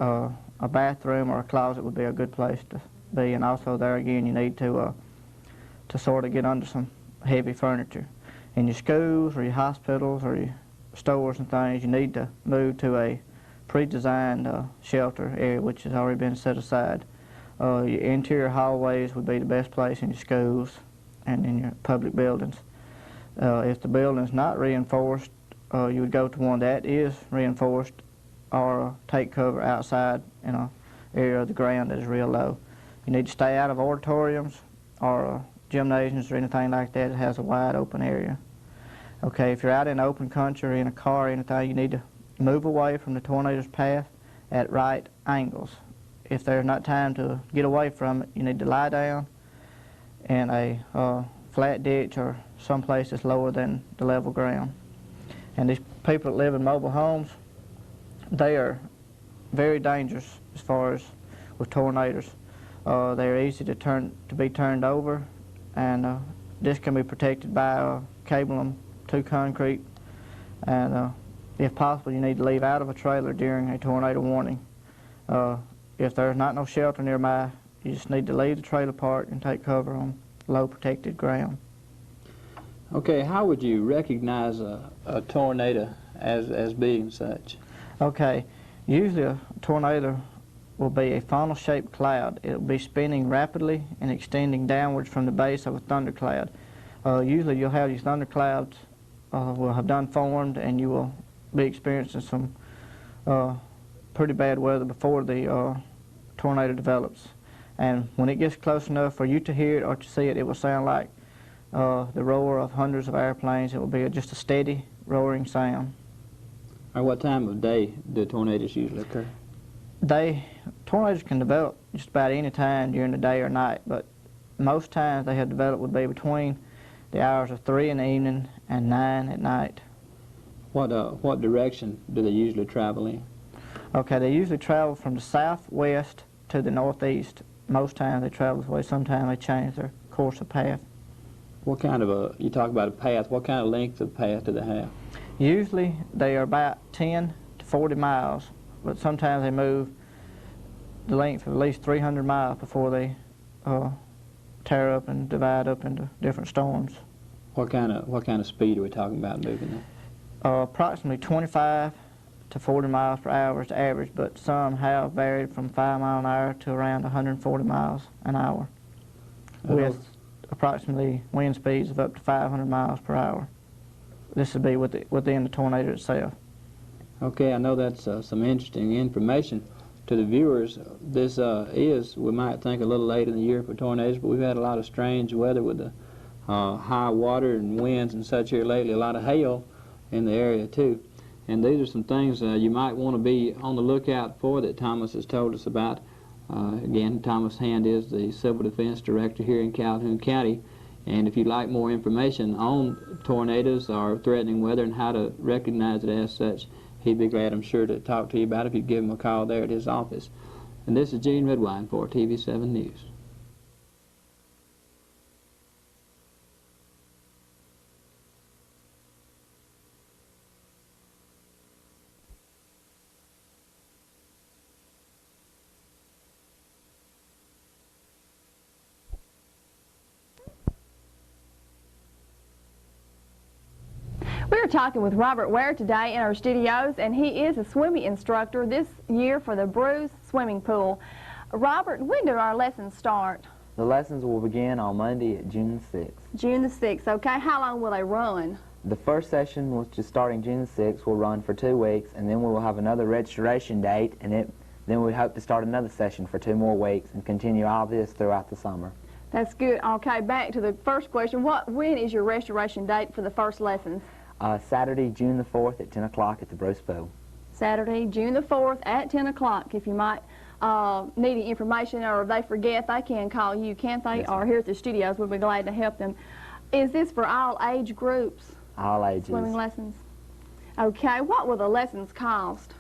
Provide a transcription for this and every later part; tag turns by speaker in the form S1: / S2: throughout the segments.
S1: a bathroom or a closet would be a good place to be, and also there again you need to sort of get under some heavy furniture. In your schools or your hospitals or your stores and things, you need to move to a pre-designed shelter area which has already been set aside. Your interior hallways would be the best place in your schools and in your public buildings. If the building is not reinforced, you would go to one that is reinforced or take cover outside in an area of the ground that is real low. You need to stay out of auditoriums or gymnasiums or anything like that that has a wide open area. Okay, if you're out in the open country or in a car or anything, you need to move away from the tornado's path at right angles. If there's not time to get away from it, you need to lie down in a flat ditch or someplace that's lower than the level ground. And these people that live in mobile homes, they are very dangerous as far as with tornadoes. They're easy to be turned over, and this can be protected by cabling them to concrete. And if possible, you need to leave out of a trailer during a tornado warning. If there's not no shelter nearby, you just need to leave the trailer park and take cover on low protected ground.
S2: Okay, how would you recognize a tornado as being such?
S1: Okay, usually a tornado will be a funnel-shaped cloud. It will be spinning rapidly and extending downwards from the base of a thundercloud. Usually you'll have these thunderclouds will have done formed, and you will be experiencing some pretty bad weather before the tornado develops. And when it gets close enough for you to hear it or to see it, it will sound like the roar of hundreds of airplanes. It will be just a steady roaring sound.
S2: Or what time of day do tornadoes usually occur?
S1: Tornadoes can develop just about any time during the day or night, but most times they have developed would be between the hours of 3 in the evening and 9 at night.
S2: What direction do they usually travel in?
S1: Okay, they usually travel from the southwest to the northeast. Most times they travel this way. Sometimes they change their course of path.
S2: What kind of you talk about a path, what kind of length of path do they have?
S1: Usually they are about 10 to 40 miles, but sometimes they move the length of at least 300 miles before they tear up and divide up into different storms.
S2: What kind of speed are we talking about moving that?
S1: Approximately 25 to 40 miles per hour is the average, but some have varied from 5 miles an hour to around 140 miles an hour, with approximately wind speeds of up to 500 miles per hour. This would be within the tornado itself.
S2: Okay, I know that's some interesting information to the viewers. This is, we might think, a little late in the year for tornadoes, but we've had a lot of strange weather with the high water and winds and such here lately, a lot of hail in the area too. And these are some things you might want to be on the lookout for that Thomas has told us about. Again, Thomas Hand is the Civil Defense Director here in Calhoun County. And if you'd like more information on tornadoes or threatening weather and how to recognize it as such, he'd be glad, I'm sure, to talk to you about it if you'd give him a call there at his office. And this is Gene Redwine for TV7 News.
S3: We're talking with Robert Ware today in our studios, and he is a swimming instructor this year for the Bruce Swimming Pool. Robert, when do our lessons start?
S4: The lessons will begin on Monday at June 6th.
S3: June the 6th, okay. How long will they run?
S4: The first session, which is starting June 6th, will run for 2 weeks, and then we will have another registration date, and then we hope to start another session for 2 more weeks and continue all this throughout the summer.
S3: That's good. Okay, back to the first question. When is your registration date for the first lessons?
S4: Saturday, June the 4th at 10 o'clock at the Bruce Pool.
S3: Saturday, June the 4th at 10 o'clock. If you might need any information or if they forget, they can call you, can't they?
S4: Yes,
S3: or here at the studios, we'll be glad to help them. Is this for all age groups?
S4: All ages.
S3: Swimming lessons? Okay, what will the lessons cost?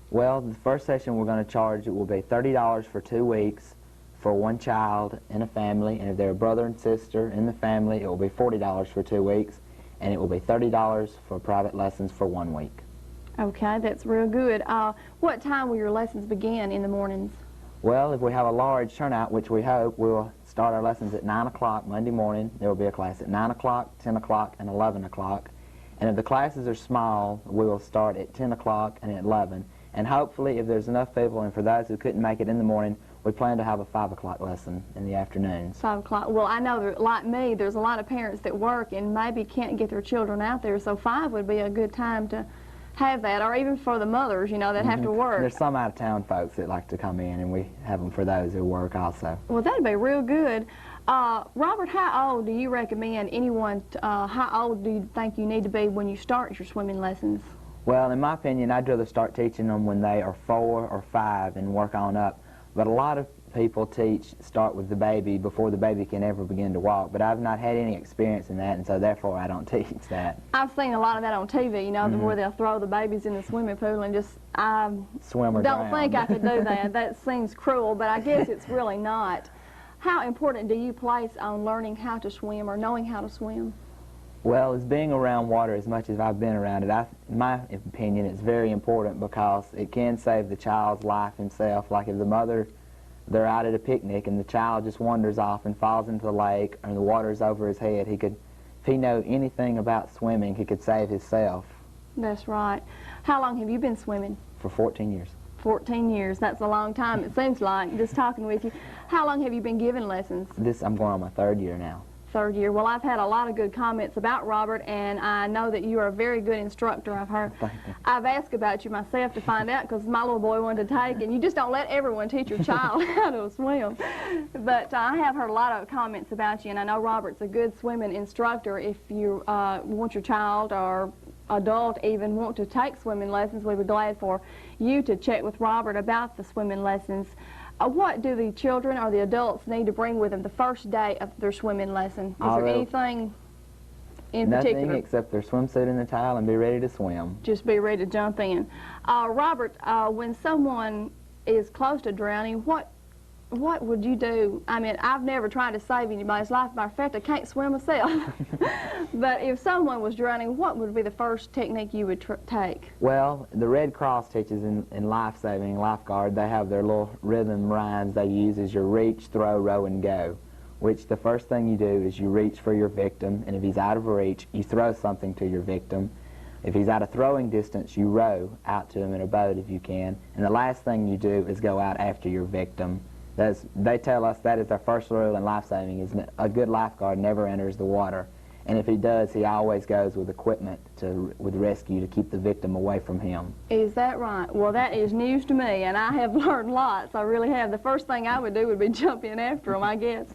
S4: Well, the first session we're going to charge, it will be $30 for 2 weeks for 1 child in a family, and if they're a brother and sister in the family, it will be $40 for 2 weeks. And it will be $30 for private lessons for 1 week.
S3: Okay, that's real good. What time will your lessons begin in the mornings?
S4: Well, if we have a large turnout, which we hope, we'll start our lessons at 9 o'clock Monday morning. There will be a class at 9 o'clock, 10 o'clock, and 11 o'clock. And if the classes are small, we will start at 10 o'clock and at 11. And hopefully, if there's enough people, and for those who couldn't make it in the morning, we plan to have a 5 o'clock lesson in the afternoons.
S3: 5 o'clock. Well, I know that, like me, there's a lot of parents that work and maybe can't get their children out there, so 5 would be a good time to have that, or even for the mothers, you know, that have to work.
S4: There's some out-of-town folks that like to come in, and we have them for those who work also.
S3: Well, that'd be real good. Robert, how old do you recommend anyone, how old do you think you need to be when you start your swimming lessons?
S4: Well, in my opinion, I'd rather start teaching them when they are 4 or 5 and work on up. But a lot of people start with the baby before the baby can ever begin to walk. But I've not had any experience in that, and so therefore I don't teach that.
S3: I've seen a lot of that on TV, you know, where they'll throw the babies in the swimming pool and just,
S4: swim or
S3: don't
S4: drown.
S3: think I could do that. That seems cruel, but I guess it's really not. How important do you place on learning how to swim or knowing how to swim?
S4: Well, as being around water as much as I've been around it, in my opinion, it's very important because it can save the child's life himself. Like if the mother, they're out at a picnic and the child just wanders off and falls into the lake and the water's over his head, if he knew anything about swimming, he could save himself. That's
S3: right. How long have you been swimming?
S4: For 14 years.
S3: 14 years. That's a long time, it seems like, just talking with you. How long have you been giving lessons?
S4: I'm going on my 3rd year now.
S3: 3rd year. Well, I've had a lot of good comments about Robert, and I know that you are a very good instructor. I've asked about you myself to find out because my little boy wanted to take, and you just don't let everyone teach your child how to swim. But I have heard a lot of comments about you, and I know Robert's a good swimming instructor. If you want your child or adult even want to take swimming lessons, we'd be glad for you to check with Robert about the swimming lessons. What do the children or the adults need to bring with them the first day of their swimming lesson? Is there anything in particular?
S4: Nothing except their swimsuit and the towel and be ready to swim.
S3: Just be ready to jump in. Robert, when someone is close to drowning, what would you do? I mean, I've never tried to save anybody's life. Matter of fact, I can't swim myself. But if someone was drowning, what would be the first technique you would take?
S4: Well, the Red Cross teaches in life-saving, lifeguard, they have their little rhythm rhymes they use as your reach, throw, row, and go, which the first thing you do is you reach for your victim, and if he's out of reach, you throw something to your victim. If he's out of throwing distance, you row out to him in a boat if you can, and the last thing you do is go out after your victim. They tell us that is their first rule in life-saving, is a good lifeguard never enters the water. And if he does, he always goes with equipment with rescue to keep the victim away from him.
S3: Is that right? Well, that is news to me, and I have learned lots. I really have. The first thing I would do would be jump in after them, I guess.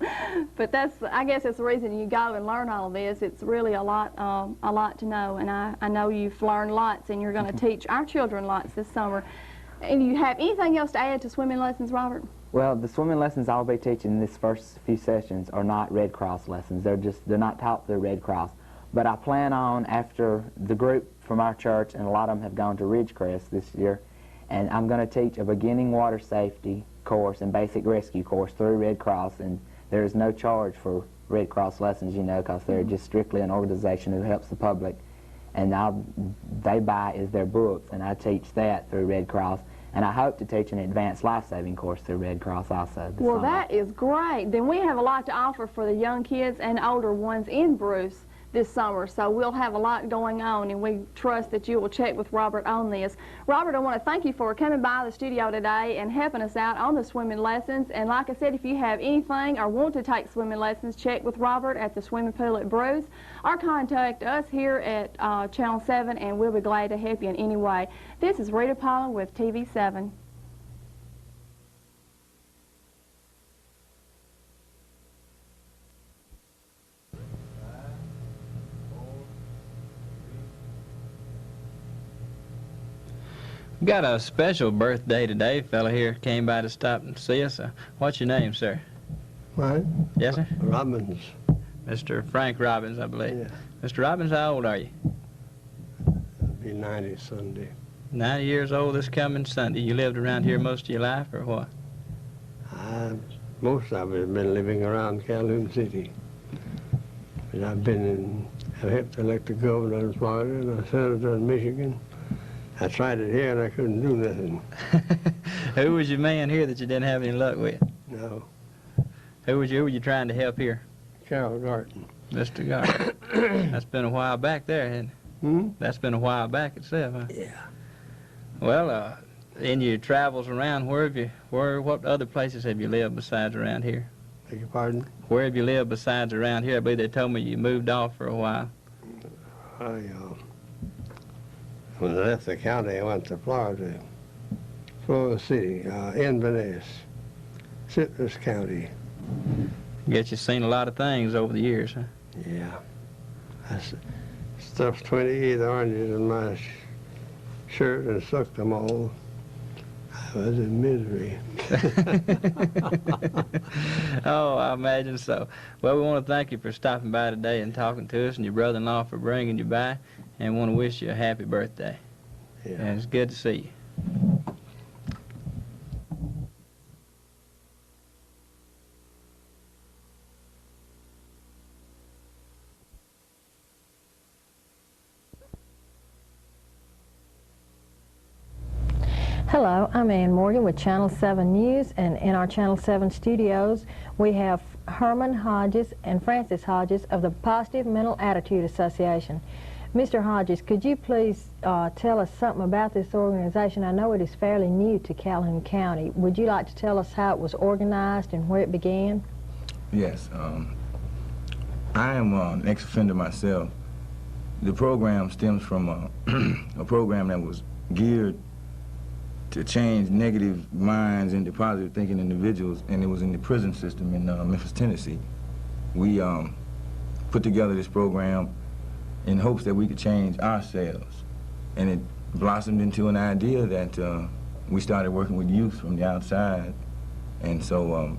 S3: But I guess that's the reason you go and learn all of this. It's really a lot to know, and I know you've learned lots, and you're going to teach our children lots this summer. And you have anything else to add to swimming lessons, Robert?
S4: Well, the swimming lessons I'll be teaching in this first few sessions are not Red Cross lessons. They're not taught through Red Cross. But I plan on, after the group from our church, and a lot of them have gone to Ridgecrest this year, and I'm going to teach a beginning water safety course and basic rescue course through Red Cross, and there is no charge for Red Cross lessons, you know, because they're just strictly an organization who helps the public. And they buy is their books, and I teach that through Red Cross. And I hope to teach an advanced life-saving course through Red Cross also this summer.
S3: That is great. Then we have a lot to offer for the young kids and older ones in Bruce this summer, so we'll have a lot going on, and we trust that you will check with Robert on this. Robert, I want to thank you for coming by the studio today and helping us out on the swimming lessons. And like I said, if you have anything or want to take swimming lessons, check with Robert at the swimming pool at Bruce, or contact us here at Channel 7, and we'll be glad to help you in any way. This is Rita Paula with TV7.
S2: We got a special birthday today. Fella here came by to stop and see us. What's your name, sir?
S5: Mine?
S2: Yes, sir?
S5: Robbins.
S2: Mr. Frank Robbins, I believe.
S5: Yeah.
S2: Mr. Robbins, how old are you?
S5: I'll be 90 Sunday.
S2: 90 years old this coming Sunday. You lived around here most of your life, or what?
S5: Most of it have been living around Calhoun City. And I've helped elect the governor in Florida and a senator in Michigan. I tried it here and I couldn't do nothing.
S2: Who was your man here that you didn't have any luck with?
S5: No.
S2: Who were you trying to help here?
S5: Carol Garton.
S2: Mr. Garton. That's been a while back there, hasn't it?
S5: Hmm?
S2: That's been a while back itself, huh?
S5: Yeah.
S2: Well, in your travels around, what other places have you lived besides around here?
S5: Beg your pardon?
S2: Where have you lived besides around here? I believe they told me you moved off for a while.
S5: When I left the county, I went to Florida City, Inverness, Citrus County.
S2: Guess you've seen a lot of things over the years, huh?
S5: Yeah. I stuffed 28 oranges in my shirt and sucked them all. I was in misery.
S2: Oh, I imagine so. Well, we want to thank you for stopping by today and talking to us, and your brother-in-law for bringing you by, and want to wish you a happy birthday.
S5: Yeah.
S2: And it's good to see you.
S6: Hello, I'm Ann Morgan with Channel 7 News, and in our Channel 7 studios we have Herman Hodges and Francis Hodges of the Positive Mental Attitude Association. Mr. Hodges, could you please tell us something about this organization? I know it is fairly new to Calhoun County. Would you like to tell us how it was organized and where it began?
S7: Yes. I am an ex-offender myself. The program stems from a program that was geared to change negative minds into positive thinking individuals, and it was in the prison system in Memphis, Tennessee. We put together this program in hopes that we could change ourselves, and it blossomed into an idea that we started working with youth from the outside, and so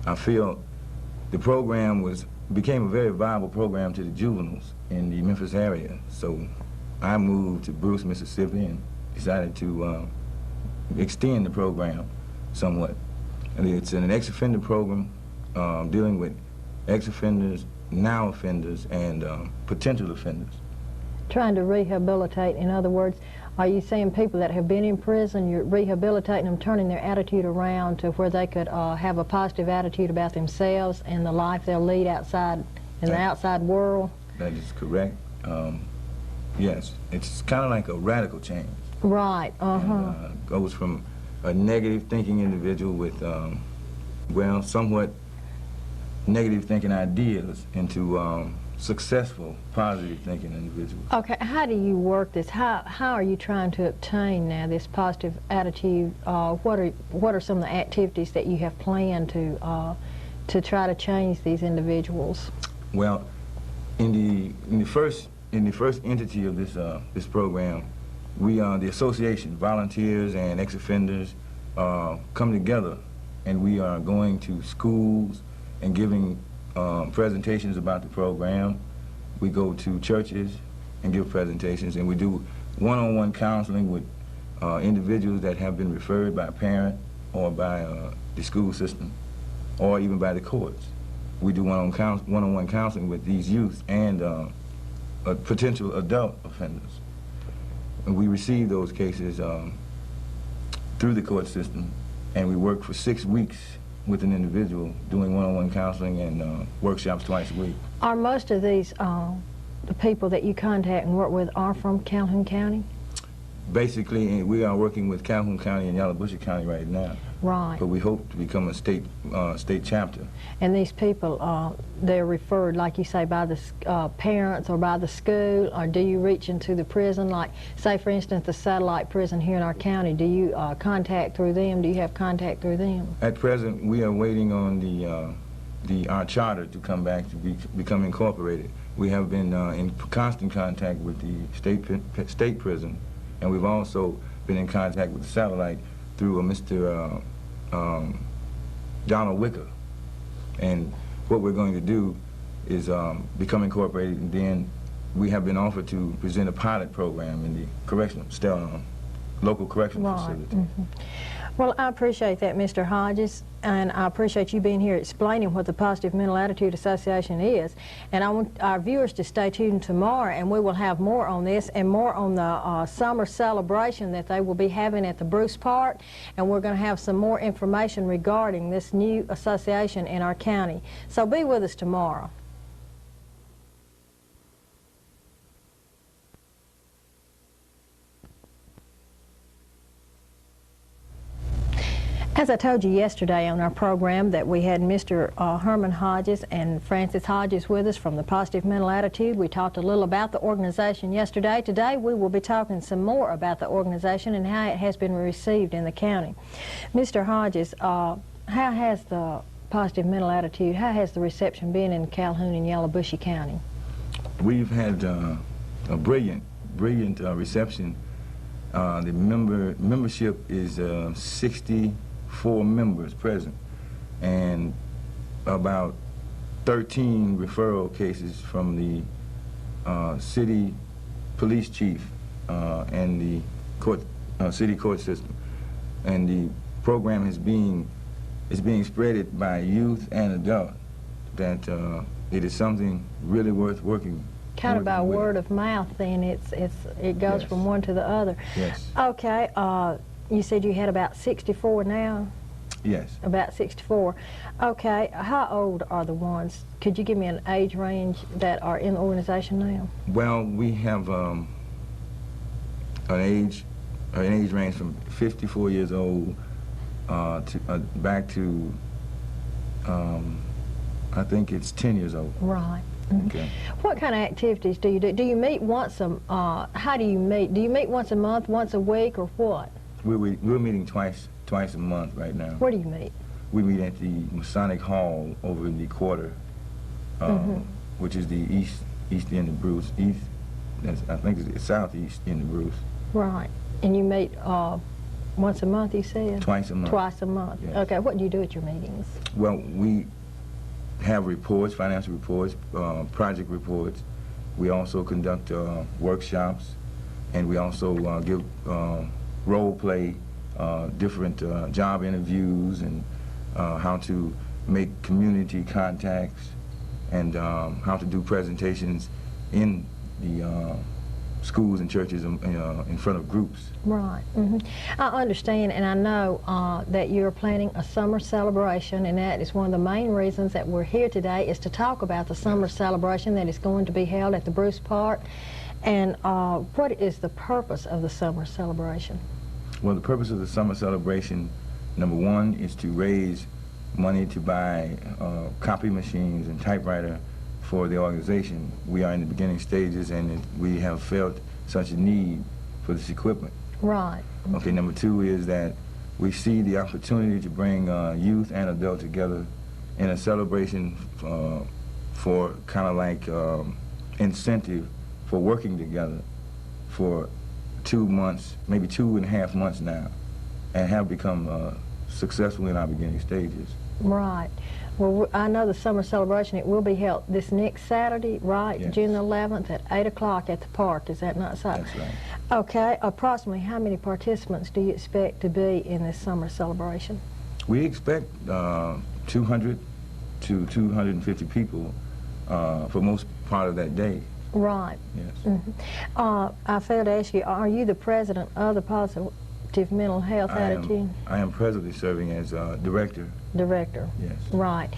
S7: I feel the program became a very viable program to the juveniles in the Memphis area. So I moved to Bruce, Mississippi, and decided to extend the program somewhat. And it's an ex-offender program dealing with ex-offenders, now offenders, and potential offenders.
S6: Trying to rehabilitate, in other words, are you saying people that have been in prison, you're rehabilitating them, turning their attitude around to where they could have a positive attitude about themselves and the life they'll lead outside, in the outside world?
S7: That is correct. Yes, it's kind of like a radical change.
S6: Right,
S7: And, goes from a negative thinking individual with, well, somewhat negative thinking ideas into successful, positive thinking individuals.
S6: Okay, how do you work this? How are you trying to obtain now this positive attitude? What are some of the activities that you have planned to try to change these individuals? Well,
S7: in the first entity of this program, we, the association, volunteers and ex-offenders, come together, and we are going to schools and giving presentations about the program. We go to churches and give presentations, and we do one-on-one counseling with individuals that have been referred by a parent or by the school system or even by the courts. We do one-on-one counseling with these youth and potential adult offenders. And we receive those cases through the court system, and we work for 6 weeks with an individual doing one-on-one counseling and workshops twice a week.
S6: Are most of these the people that you contact and work with are from Calhoun County?
S7: Basically, we are working with Calhoun County and Yalobusha County right now.
S6: Right.
S7: But we hope to become a state chapter.
S6: And these people, they're referred, like you say, by the parents or by the school, or do you reach into the prison? Like, say, for instance, the satellite prison here in our county, do you contact through them? Do you have contact through them?
S7: At present, we are waiting on our charter to come back to become incorporated. We have been in constant contact with the state prison, and we've also been in contact with the satellite through Mr. Donald Wicker. And what we're going to do is become incorporated, and then we have been offered to present a pilot program in the local correctional facility.
S6: Mm-hmm. Well, I appreciate that, Mr. Hodges, and I appreciate you being here explaining what the Positive Mental Attitude Association is. And I want our viewers to stay tuned tomorrow, and we will have more on this and more on the summer celebration that they will be having at the Bruce Park, and we're going to have some more information regarding this new association in our county. So be with us tomorrow. As I told you yesterday on our program that we had Mr. Herman Hodges and Frances Hodges with us from the Positive Mental Attitude. We talked a little about the organization yesterday. Today we will be talking some more about the organization and how it has been received in the county. Mr. Hodges, how has the Positive Mental Attitude, how has the reception been in Calhoun and Yalobushy County?
S7: We've had a brilliant reception. The membership is 64 members present, and about 13 referral cases from the city police chief and the city court system. And the program is being spreaded by youth and adult, that it is something really worth working.
S6: Kind of by word of mouth, then it goes
S7: Yes.
S6: from one to the other.
S7: Yes.
S6: Okay, you said you had about 64 now?
S7: Yes.
S6: About 64. Okay, how old are the ones? Could you give me an age range that are in the organization now?
S7: Well, we have an age range from 54 years old to back to I think it's 10 years old.
S6: Right.
S7: Okay.
S6: What kind of activities do you do? Do you meet once how do you meet? Do you meet once a month, once a week, or what?
S7: We're meeting twice a month right now.
S6: Where do you meet?
S7: We meet at the Masonic Hall over in the quarter, which is the east end of Bruce. I think it's southeast end of Bruce.
S6: Right. And you meet once a month, you said?
S7: Twice a month.
S6: Twice a month.
S7: Yes.
S6: Okay. What do you do at your meetings?
S7: Well, we have reports, financial reports, project reports. We also conduct workshops, and we also give role play, different job interviews, and how to make community contacts, and how to do presentations in the schools and churches in front of groups.
S6: Right. I understand, and I know that you're planning a summer celebration, and that is one of the main reasons that we're here today, is to talk about the summer celebration that is going to be held at the Bruce Park. And what is the purpose of the summer celebration?
S7: Well, the purpose of the summer celebration, number one, is to raise money to buy copy machines and typewriter for the organization. We are in the beginning stages, and we have felt such a need for this equipment.
S6: Right.
S7: Okay, number two is that we see the opportunity to bring youth and adults together in a celebration for kind of like incentive for working together for 2 months, maybe 2.5 months now, and have become successful in our beginning stages.
S6: Right. Well, I know the summer celebration, it will be held this next Saturday, right?
S7: Yes.
S6: June the 11th at 8 o'clock at the park. Is that not so?
S7: That's right.
S6: Okay. Approximately how many participants do you expect to be in this summer celebration?
S7: We expect 200 to 250 people for most part of that day.
S6: Right.
S7: Yes.
S6: I failed to ask you, are you the president of the Positive Mental Health Attitude?
S7: I am presently serving as director.
S6: Director.
S7: Yes.
S6: Right.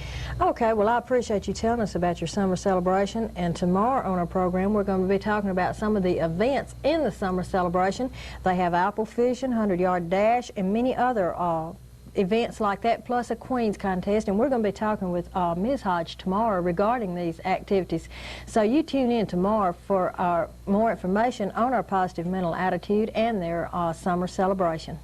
S6: Okay, well, I appreciate you telling us about your summer celebration, and tomorrow on our program we're going to be talking about some of the events in the summer celebration. They have apple fishing, 100-yard dash, and many other events like that, plus a Queen's contest, and we're going to be talking with Ms. Hodge tomorrow regarding these activities. So you tune in tomorrow for more information on our Positive Mental Attitude and their summer celebration.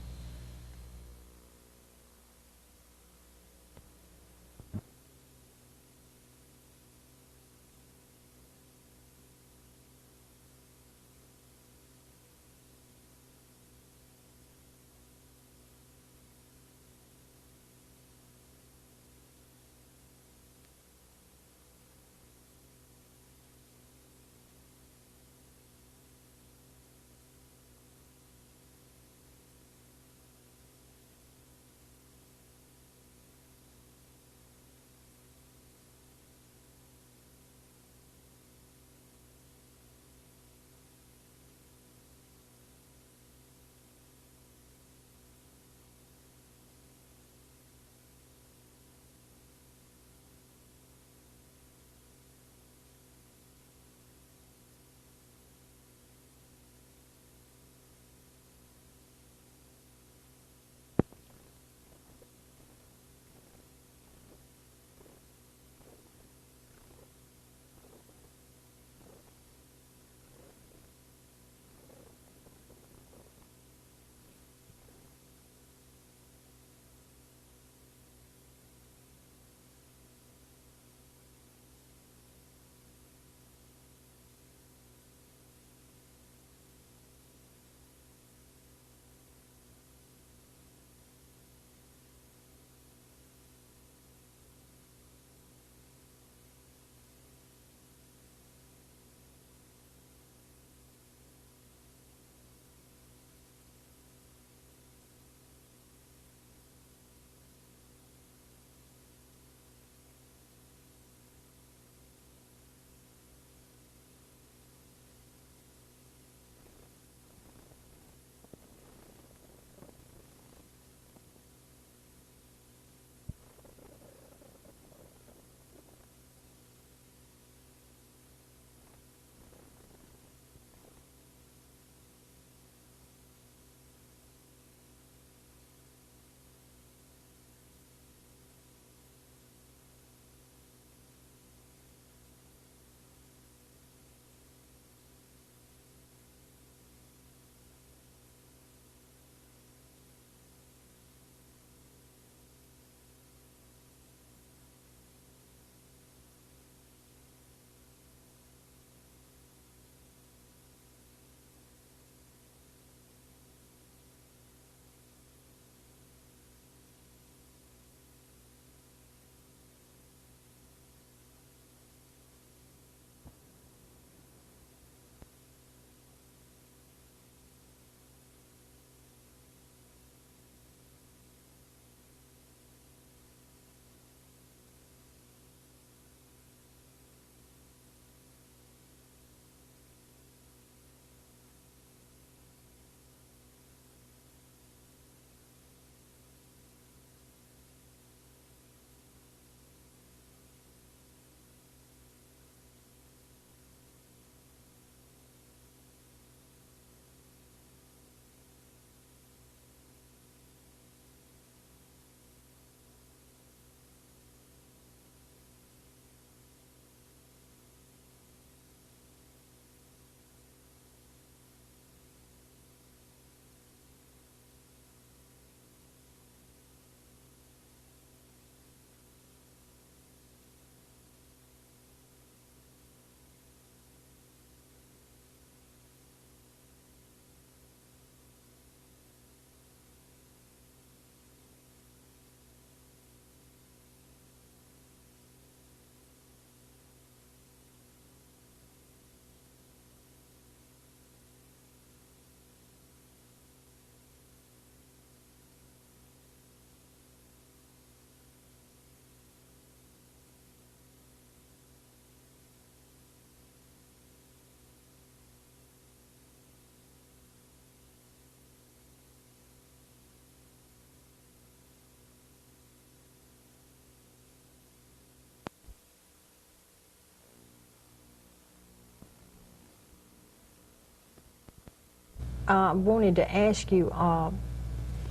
S6: wanted to ask you,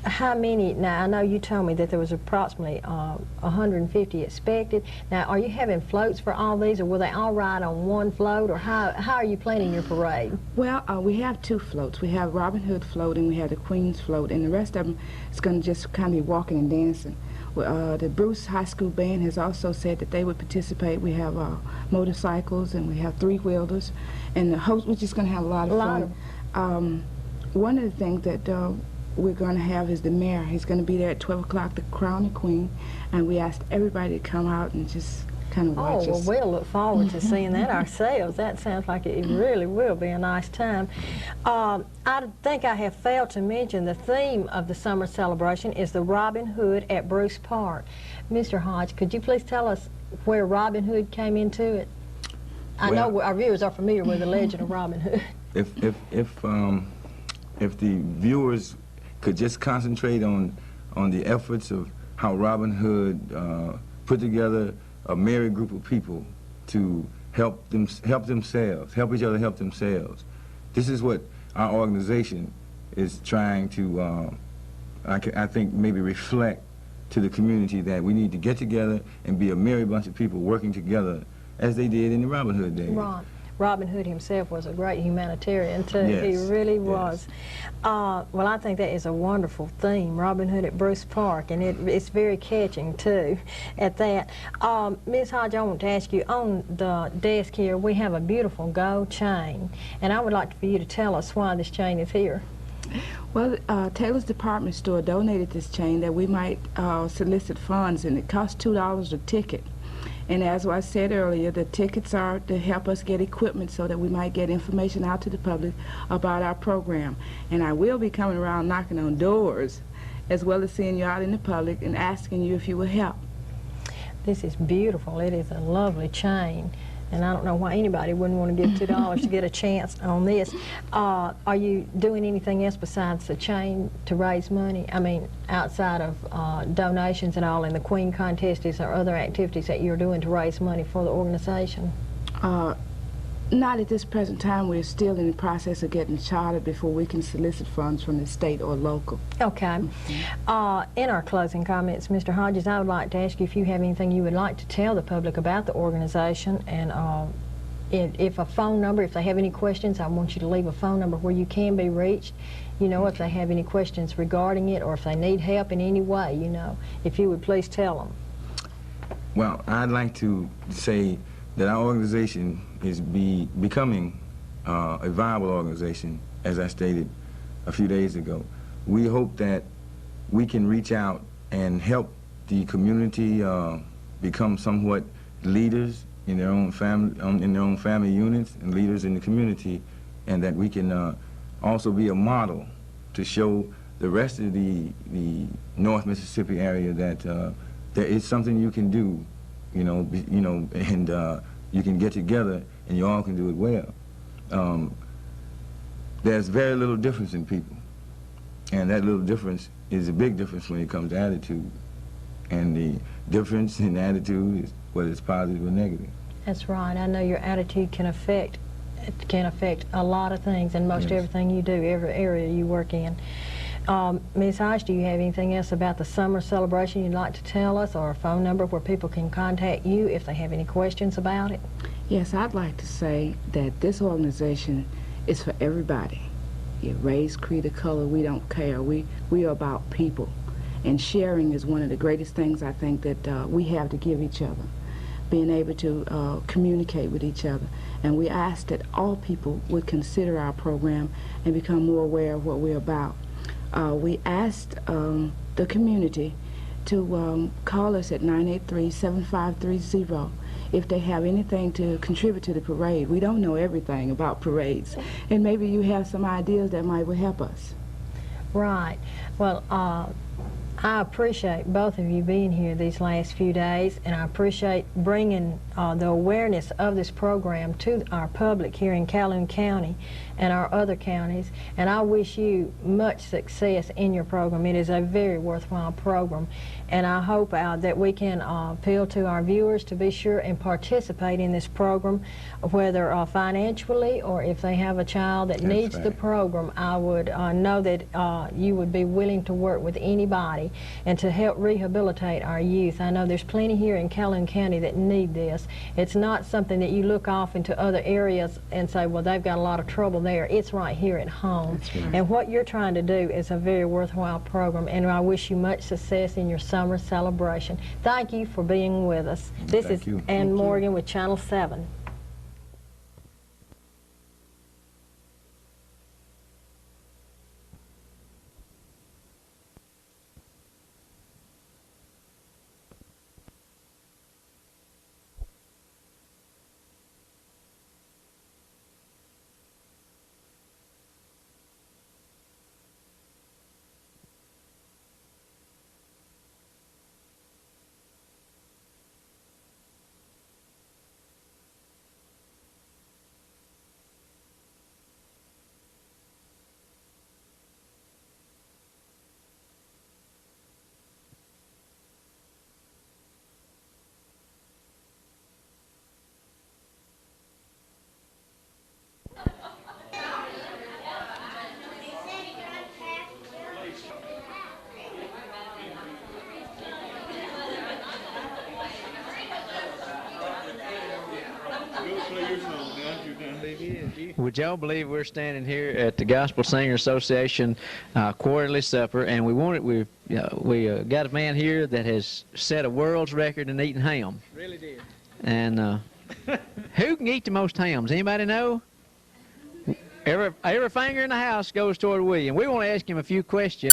S6: how many, now I know you told me that there was approximately 150 expected. Now, are you having floats for all these, or will they all ride on one float, or how are you planning your parade?
S8: Well, we have 2 floats. We have Robin Hood float and we have the Queen's float, and the rest of them is going to just kind of be walking and dancing. The Bruce High School Band has also said that they would participate. We have motorcycles and we have 3-wheelers, and the host, we're just going to have a lot of fun. One of the things that we're going to have is the mayor. He's going to be there at 12 o'clock to crown the Queen, and we asked everybody to come out and just kind of watch us.
S6: Oh, well, we'll look forward to seeing that ourselves. That sounds like it really will be a nice time. I think I have failed to mention the theme of the summer celebration is the Robin Hood at Bruce Park. Mr. Hodge, could you please tell us where Robin Hood came into it? I know our viewers are familiar with the legend of Robin Hood.
S7: If the viewers could just concentrate on the efforts of how Robin Hood put together a merry group of people to help themselves, help each other help themselves. This is what our organization is trying to, I think, maybe reflect to the community, that we need to get together and be a merry bunch of people working together as they did in the Robin Hood days.
S6: Right. Robin Hood himself was a great humanitarian, too.
S7: Yes,
S6: he really
S7: yes.
S6: was. Well, I think that is a wonderful theme, Robin Hood at Bruce Park, and it's very catching, too, at that. Ms. Hodge, I want to ask you, on the desk here, we have a beautiful gold chain, and I would like for you to tell us why this chain is here.
S8: Well, Taylor's Department Store donated this chain that we might solicit funds, and it costs $2 a ticket. And as I said earlier, the tickets are to help us get equipment so that we might get information out to the public about our program. And I will be coming around knocking on doors, as well as seeing you out in the public and asking you if you will help.
S6: This is beautiful. It is a lovely chain. And I don't know why anybody wouldn't want to give $2 to get a chance on this. Are you doing anything else besides the chain to raise money? I mean, outside of donations and all, and the Queen contest, is there other activities that you're doing to raise money for the organization?
S8: Not at this present time. We're still in the process of getting chartered before we can solicit funds from the state or local. Okay.
S6: In our closing comments, Mr. Hodges, I would like to ask you if you have anything you would like to tell the public about the organization, and if a phone number, if they have any questions, I want you to leave a phone number where you can be reached. You know, if they have any questions regarding it, or if they need help in any way, you know, if you would please tell them.
S7: Well, I'd like to say that our organization is becoming a viable organization, as I stated a few days ago. We hope that we can reach out and help the community become somewhat leaders in their own family units and leaders in the community, and that we can also be a model to show the rest of the North Mississippi area that there is something you can do, and you can get together and you all can do it well. There's very little difference in people, and that little difference is a big difference when it comes to attitude. And the difference in attitude is whether it's positive or negative.
S6: That's right. I know your attitude can affect a lot of things, and most everything you do, every area you work in. Ms. Hodge, do you have anything else about the summer celebration you'd like to tell us, or a phone number where people can contact you if they have any questions about it?
S8: Yes, I'd like to say that this organization is for everybody. Your race, creed, or color, we don't care. We are about people. And sharing is one of the greatest things I think that we have to give each other. Being able to communicate with each other. And we ask that all people would consider our program and become more aware of what we're about. We asked the community to call us at 983-7530 if they have anything to contribute to the parade. We don't know everything about parades, and maybe you have some ideas that might help us.
S6: Right. Well, I appreciate both of you being here these last few days, and I appreciate bringing the awareness of this program to our public here in Calhoun County and our other counties, and I wish you much success in your program. It is a very worthwhile program, and I hope that we can appeal to our viewers to be sure and participate in this program, whether financially or if they have a child that needs the program. I would know that you would be willing to work with anybody and to help rehabilitate our youth. I know there's plenty here in Calhoun County that need this. It's not something that you look off into other areas and say, well, they've got a lot of trouble there. It's right here at home. Right. And what you're trying to do is a very worthwhile program, and I wish you much success in your summer celebration. Thank you for being with us. This is Ann Morgan with Channel 7.
S9: Would y'all believe we're standing here at the Gospel Singer Association quarterly supper, and we got a man here that has set a world's record in eating ham.
S2: Really did.
S9: And who can eat the most hams? Anybody know? Every finger in the house goes toward William. We want to ask him a few questions.